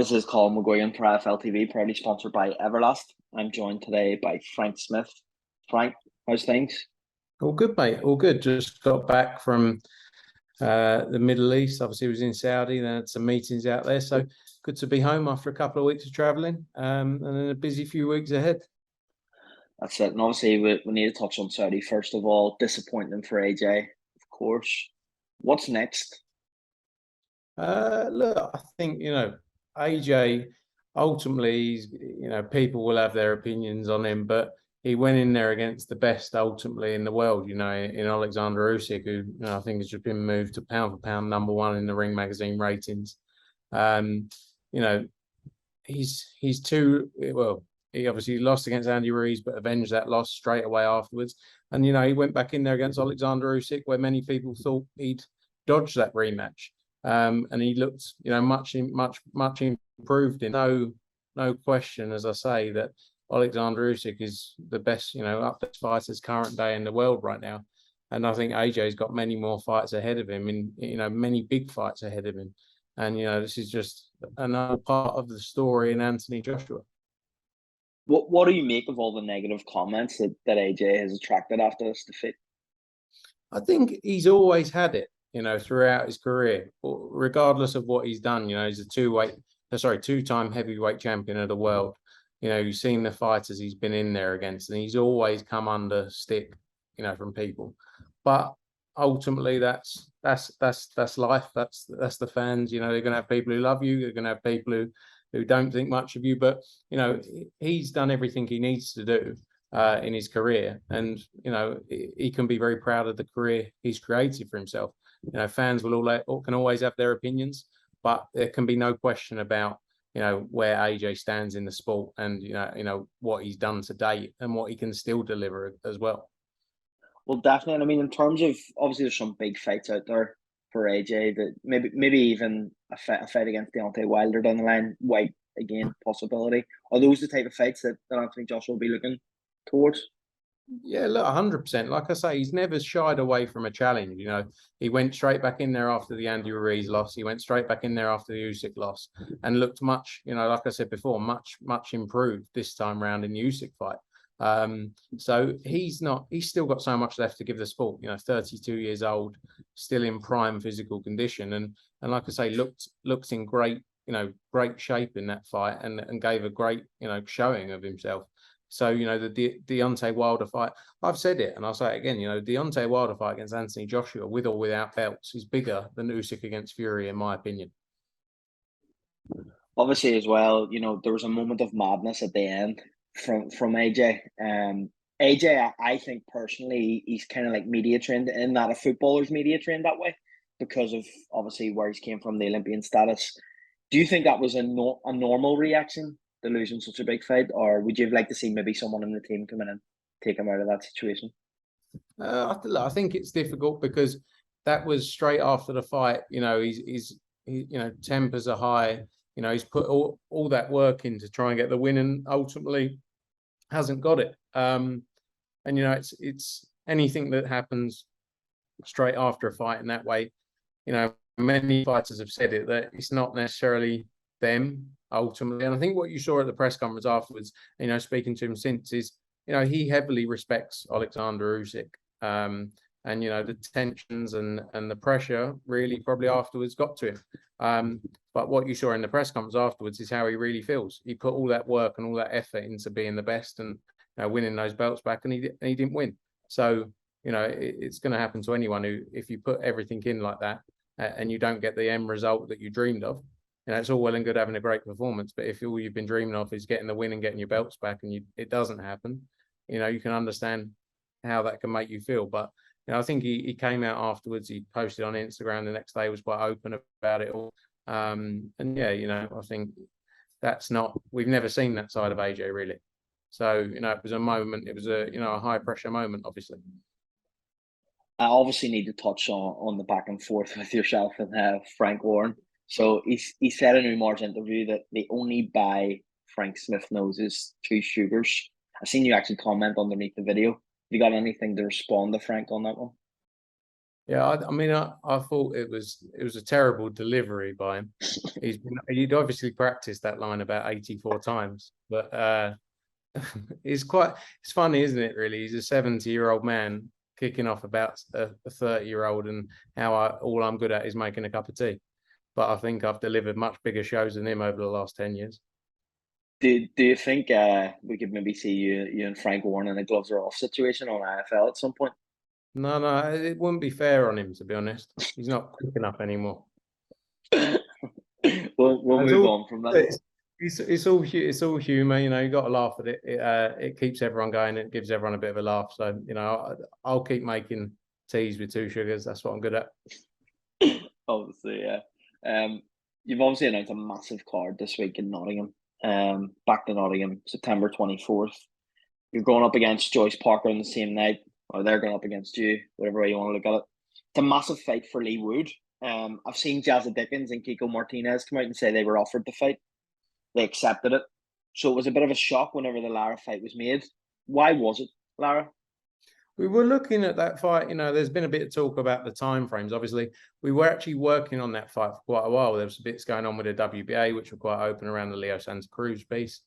This is Colm McGuigan for FLTV, proudly sponsored by Everlast. I'm joined today by Frank Smith. Frank, how's things? All good, mate. All good. Just got back from the Middle East. Obviously, was in Saudi. Then had some meetings out there. So good to be home after a couple of weeks of travelling, and then a busy few weeks ahead. That's it. And obviously, we need to touch on Saudi. First of all, disappointment for AJ, of course. What's next? Look, I think AJ. Ultimately, people will have their opinions on him, but he went in there against the best ultimately in the world. In Alexander Usyk, who I think has just been moved to pound for pound #1 in the Ring magazine ratings. Um, you know, he's too well. He obviously lost against Andy Ruiz, but avenged that loss straight away afterwards. And he went back in there against Alexander Usyk, where many people thought he'd dodge that rematch. And he looked, much improved. In no question, as I say, that Alexander Usyk is the best, up best fighters current day in the world right now. And I think AJ's got many more fights ahead of him, many big fights ahead of him. And this is just another part of the story in Anthony Joshua. What do you make of all the negative comments that AJ has attracted after this defeat? I think he's always had it, throughout his career, regardless of what he's done. He's a two-time heavyweight champion of the world. You've seen the fighters he's been in there against, and he's always come under stick, from people. But ultimately, that's life. That's the fans. They're going to have people who love you. They're going to have people who don't think much of you. But he's done everything he needs to do in his career, and he can be very proud of the career he's created for himself. Fans can always have their opinions, but there can be no question about where AJ stands in the sport, and what he's done to date and what he can still deliver as well. Well, definitely. And I mean, in terms of, obviously there's some big fights out there for AJ, that maybe even a fight against Deontay Wilder down the line, White again, possibility. Are those the type of fights that Anthony Joshua will be looking towards? Yeah, look, 100%. Like I say, he's never shied away from a challenge. He went straight back in there after the Andy Ruiz loss. He went straight back in there after the Usyk loss, and looked much, like I said before, much improved this time round in the Usyk fight. So he's still got so much left to give the sport. 32 years old, still in prime physical condition, and like I say, looked in great shape in that fight, and gave a great showing of himself. So, the Deontay Wilder fight, I've said it and I'll say it again, Deontay Wilder fight against Anthony Joshua, with or without belts, is bigger than Usyk against Fury, in my opinion. Obviously, as well, there was a moment of madness at the end from AJ. AJ, I think personally, he's kind of like media trained, in that a footballer's media trained that way, because of obviously where he's came from, the Olympian status. Do you think that was a normal reaction to losing such a big fight, or would you have liked to see maybe someone in the team come in and take him out of that situation? I think it's difficult, because that was straight after the fight. His tempers are high. He's put all that work in to try and get the win, and ultimately hasn't got it. And it's anything that happens straight after a fight in that way. Many fighters have said it, that it's not necessarily them ultimately. And I think what you saw at the press conference afterwards, speaking to him since, is he heavily respects Alexander Usyk. And the tensions and the pressure really probably afterwards got to him. But what you saw in the press conference afterwards is how he really feels. He put all that work and all that effort into being the best, and winning those belts back, and he didn't win. So it's going to happen to anyone who, if you put everything in like that, and you don't get the end result that you dreamed of. It's all well and good having a great performance, but if all you've been dreaming of is getting the win and getting your belts back, and it doesn't happen, you can understand how that can make you feel. But I think he came out afterwards. He posted on Instagram the next day, was quite open about it all. And yeah, I think we've never seen that side of AJ really. So it was a moment. It was a high pressure moment, obviously. I obviously need to touch on the back and forth with yourself and Frank Warren. So he said in a March interview that the only buy Frank Smith knows is 2 sugars. I've seen you actually comment underneath the video. Have you got anything to respond to Frank on that one? Yeah, I mean, I thought it was a terrible delivery by him. He'd obviously practiced that line about 84 times, but it's funny, isn't it? Really, he's a 70-year-old man kicking off about a 30-year-old, and all I'm good at is making a cup of tea. But I think I've delivered much bigger shows than him over the last 10 years. Do you think we could maybe see you and Frank Warren in a gloves are off situation on IFL at some point? No, it wouldn't be fair on him, to be honest. He's not quick enough anymore. We'll It's move all on from that. it's all humour, you know. You got to laugh at it. It keeps everyone going. It gives everyone a bit of a laugh. So you know, I'll keep making teas with 2 sugars. That's what I'm good at. Obviously, yeah. You've obviously announced a massive card this week in Nottingham. Back to Nottingham, September 24th. You're going up against Joyce Parker on the same night, or they're going up against you, whatever way you want to look at it. It's a massive fight for Leewood. I've seen Jazza Dickens and Kiko Martinez come out and say they were offered the fight. They accepted it. So it was a bit of a shock whenever the Lara fight was made. Why was it, Lara? We were looking at that fight. You know, there's been a bit of talk about the time frames. Obviously, we were actually working on that fight for quite a while. There was bits going on with the WBA, which were quite open around the Leo Santa Cruz piece.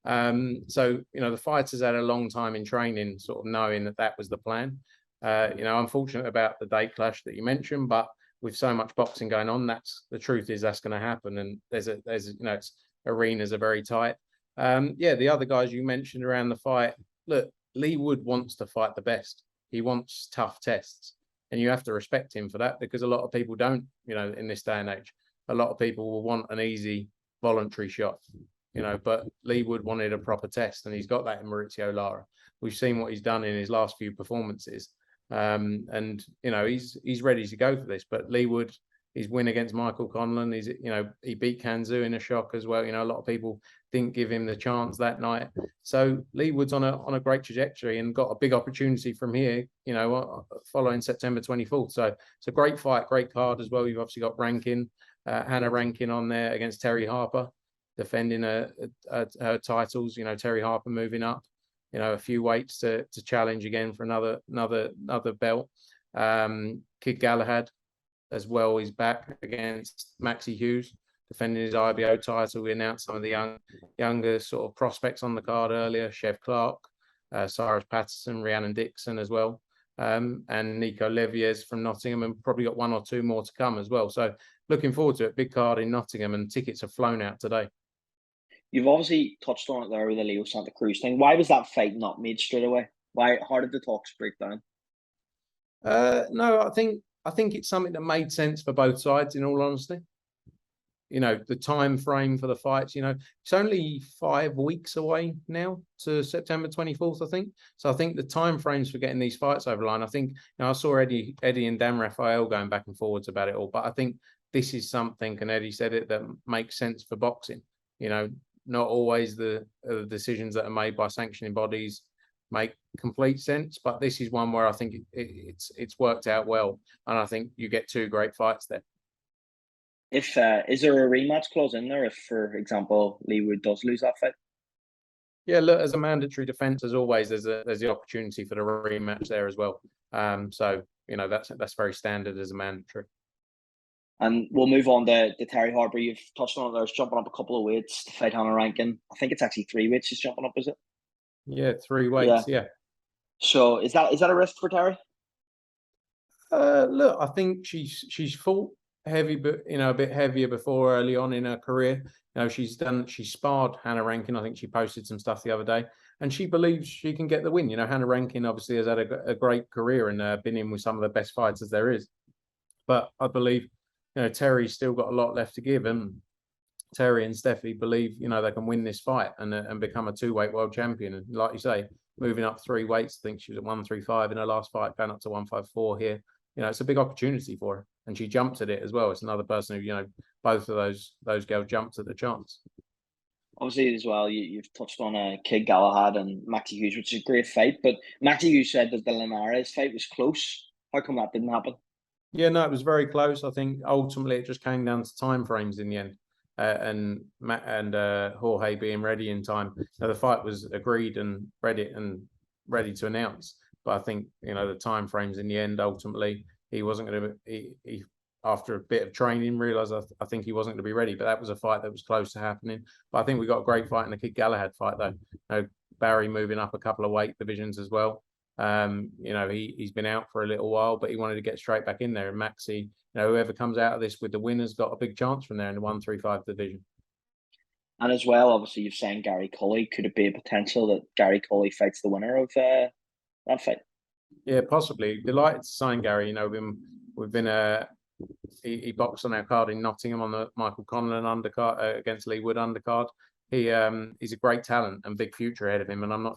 So, you know, the fighters had a long time in training, sort of knowing that that was the plan. You know, unfortunate about the date clash that you mentioned, but with so much boxing going on, the truth is that's going to happen. And there's you know, arenas are very tight. Yeah, the other guys you mentioned around the fight, look, Leewood wants to fight the best. He wants tough tests. And you have to respect him for that, because a lot of people don't, you know, in this day and age. A lot of people will want an easy voluntary shot, you know, but Leewood wanted a proper test, and he's got that in Maurizio Lara. We've seen what he's done in his last few performances. And, you know, he's ready to go for this. But Leewood, his win against Michael Conlon, you know, he beat Kanzu in a shock as well. You know, a lot of people didn't give him the chance that night. So Leewood's on a great trajectory and got a big opportunity from here, you know, following September 24th. So it's a great fight, great card as well. You've obviously got Rankin, Hannah Rankin on there against Terry Harper, defending her titles. You know, Terry Harper moving up, you know, a few weights to challenge again for another belt. Kid Galahad as well is back against Maxie Hughes, defending his IBO title. We announced some of the younger sort of prospects on the card earlier: Chev Clark, Cyrus Patterson, Rhiannon Dixon as well, and Nico Leviez from Nottingham, and probably got 1 or 2 more to come as well. So looking forward to it. Big card in Nottingham, and tickets have flown out today. You've obviously touched on it there with the Leo Santa Cruz thing. Why was that fight not made straight away? How did the talks break down? No, I think it's something that made sense for both sides, in all honesty. You know, the time frame for the fights, you know, it's only 5 weeks away now to September 24th, I think. So I think the time frames for getting these fights over the line, I think, you know, I saw Eddie and Dan Raphael going back and forwards about it all, but I think this is something, and Eddie said it, that makes sense for boxing. You know, not always the decisions that are made by sanctioning bodies make complete sense, but this is one where I think it's worked out well, and I think you get 2 great fights there. If is there a rematch clause in there if, for example, Leewood does lose that fight? Yeah, look, as a mandatory defence, as always, there's the opportunity for the rematch there as well. So you know, that's very standard as a mandatory. And we'll move on to Terry Harper. You've touched on it there. He's jumping up a couple of weights to fight Hannah Rankin. I think it's actually 3 weights he's jumping up, is it? Yeah, 3 weights. Yeah. So is that a risk for Terry? Look, I think she's fought heavy, but you know, a bit heavier before early on in her career. You know, she sparred Hannah Rankin. I think she posted some stuff the other day, and she believes she can get the win. You know, Hannah Rankin obviously has had a great career and been in with some of the best fighters there is. But I believe, you know, Terry's still got a lot left to give, and Terry and Steffi believe, you know, they can win this fight and become a 2-weight world champion. And like you say, moving up 3 weights, I think she was at 135 in her last fight, going up to 154 here. You know, it's a big opportunity for her, and she jumped at it as well. It's another person who, you know, both of those girls jumped at the chance. Obviously, as well, you've touched on Kid Galahad and Maxie Hughes, which is a great fight. But Maxie Hughes said that the Linares fight was close. How come that didn't happen? Yeah, no, it was very close. I think ultimately it just came down to time frames in the end, and Matt and Jorge being ready in time. Now, the fight was agreed and ready to announce. But I think, you know, the time frames in the end, ultimately, he wasn't going to. He after a bit of training realised I think he wasn't going to be ready. But that was a fight that was close to happening. But I think we got a great fight in the Kid Galahad fight though. Barry moving up a couple of weight divisions as well. He's been out for a little while, but he wanted to get straight back in there. And Maxi, whoever comes out of this with the winners got a big chance from there in the 135 division. And as well, obviously, you've signed Gary Culley. Could it be a potential that Gary Culley fights the winner of that fight? Yeah, possibly. Delighted to sign Gary. He boxed on our card in Nottingham on the Michael Conlon undercard against Leewood undercard. He's a great talent and big future ahead of him, and I'm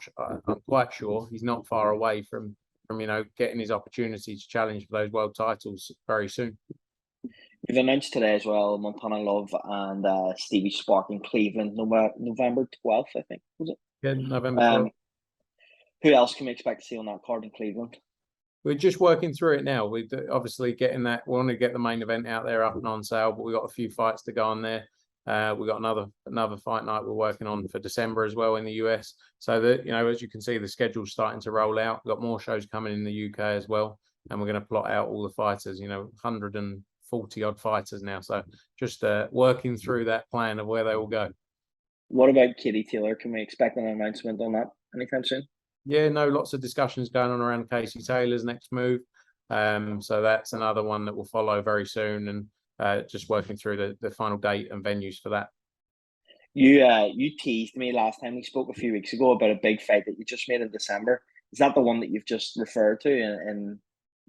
quite sure he's not far away from getting his opportunity to challenge for those world titles very soon. You've announced today as well Montana Love and Stevie Spark in Cleveland, November 12th, I think, was it? Yeah, November 12th. Who else can we expect to see on that card in Cleveland? We're just working through it now. We're obviously getting that. We want to get the main event out there up and on sale, but we've got a few fights to go on there. We've got another fight night we're working on for December as well in the US. So that, as you can see, the schedule's starting to roll out. We've got more shows coming in the UK as well. And we're going to plot out all the fighters, 140 odd fighters now. So just working through that plan of where they will go. What about Katie Taylor? Can we expect an announcement on that anytime soon? Yeah, lots of discussions going on around Casey Taylor's next move. So that's another one that will follow very soon, and just working through the final date and venues for that. You teased me last time we spoke a few weeks ago about a big fight that you just made in December. Is that the one that you've just referred to in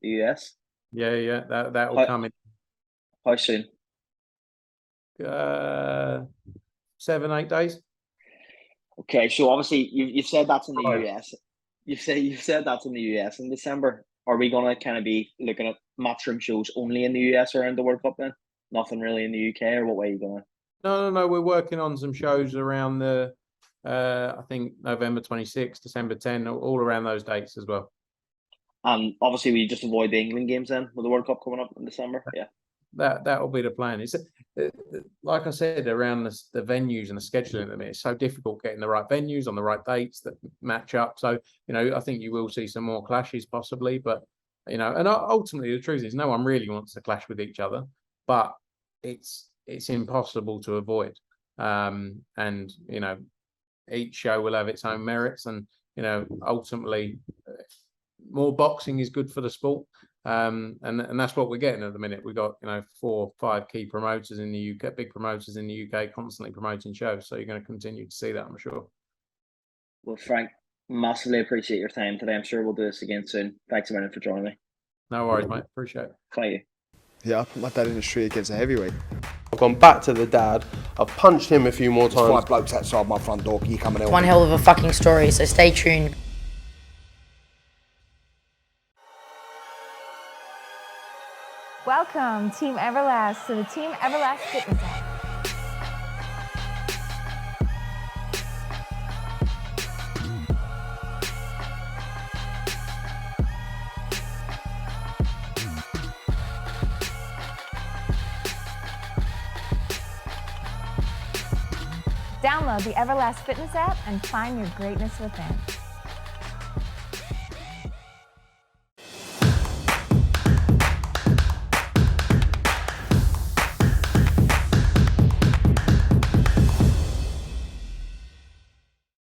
the US? Yeah, that will come in. How soon? 7-8 days. Okay, so obviously you've said that's in the US. You've said that's in the US in December. Are we going to kind of be looking at matchroom shows only in the US around the World Cup then? Nothing really in the UK, or what way are you going to? No. We're working on some shows around the, I think November 26, December 10, all around those dates as well. And obviously we just avoid the England games then with the World Cup coming up in December. Yeah. That will be the plan. It's like I said, around the venues and the scheduling at the minute, it's so difficult getting the right venues on the right dates that match up. So, I think you will see some more clashes possibly, but, and ultimately the truth is no one really wants to clash with each other, but it's impossible to avoid. And, each show will have its own merits, and, ultimately more boxing is good for the sport. And that's what we're getting at the minute. We've got 4 or 5 key promoters in the UK, big promoters in the UK, constantly promoting shows. So you're going to continue to see that, I'm sure. Well, Frank, massively appreciate your time today. I'm sure we'll do this again soon. Thanks a million for joining me. No worries, mate. Appreciate it. Thank you. Yeah, I put my dad in the street against a heavyweight. I've gone back to the dad. I've punched him a few more times. 5 blokes outside my front door. Can you come and help One me? hell of a fucking story, so stay tuned. Welcome, Team Everlast, to the Team Everlast Fitness app. Download the Everlast Fitness app and find your greatness within.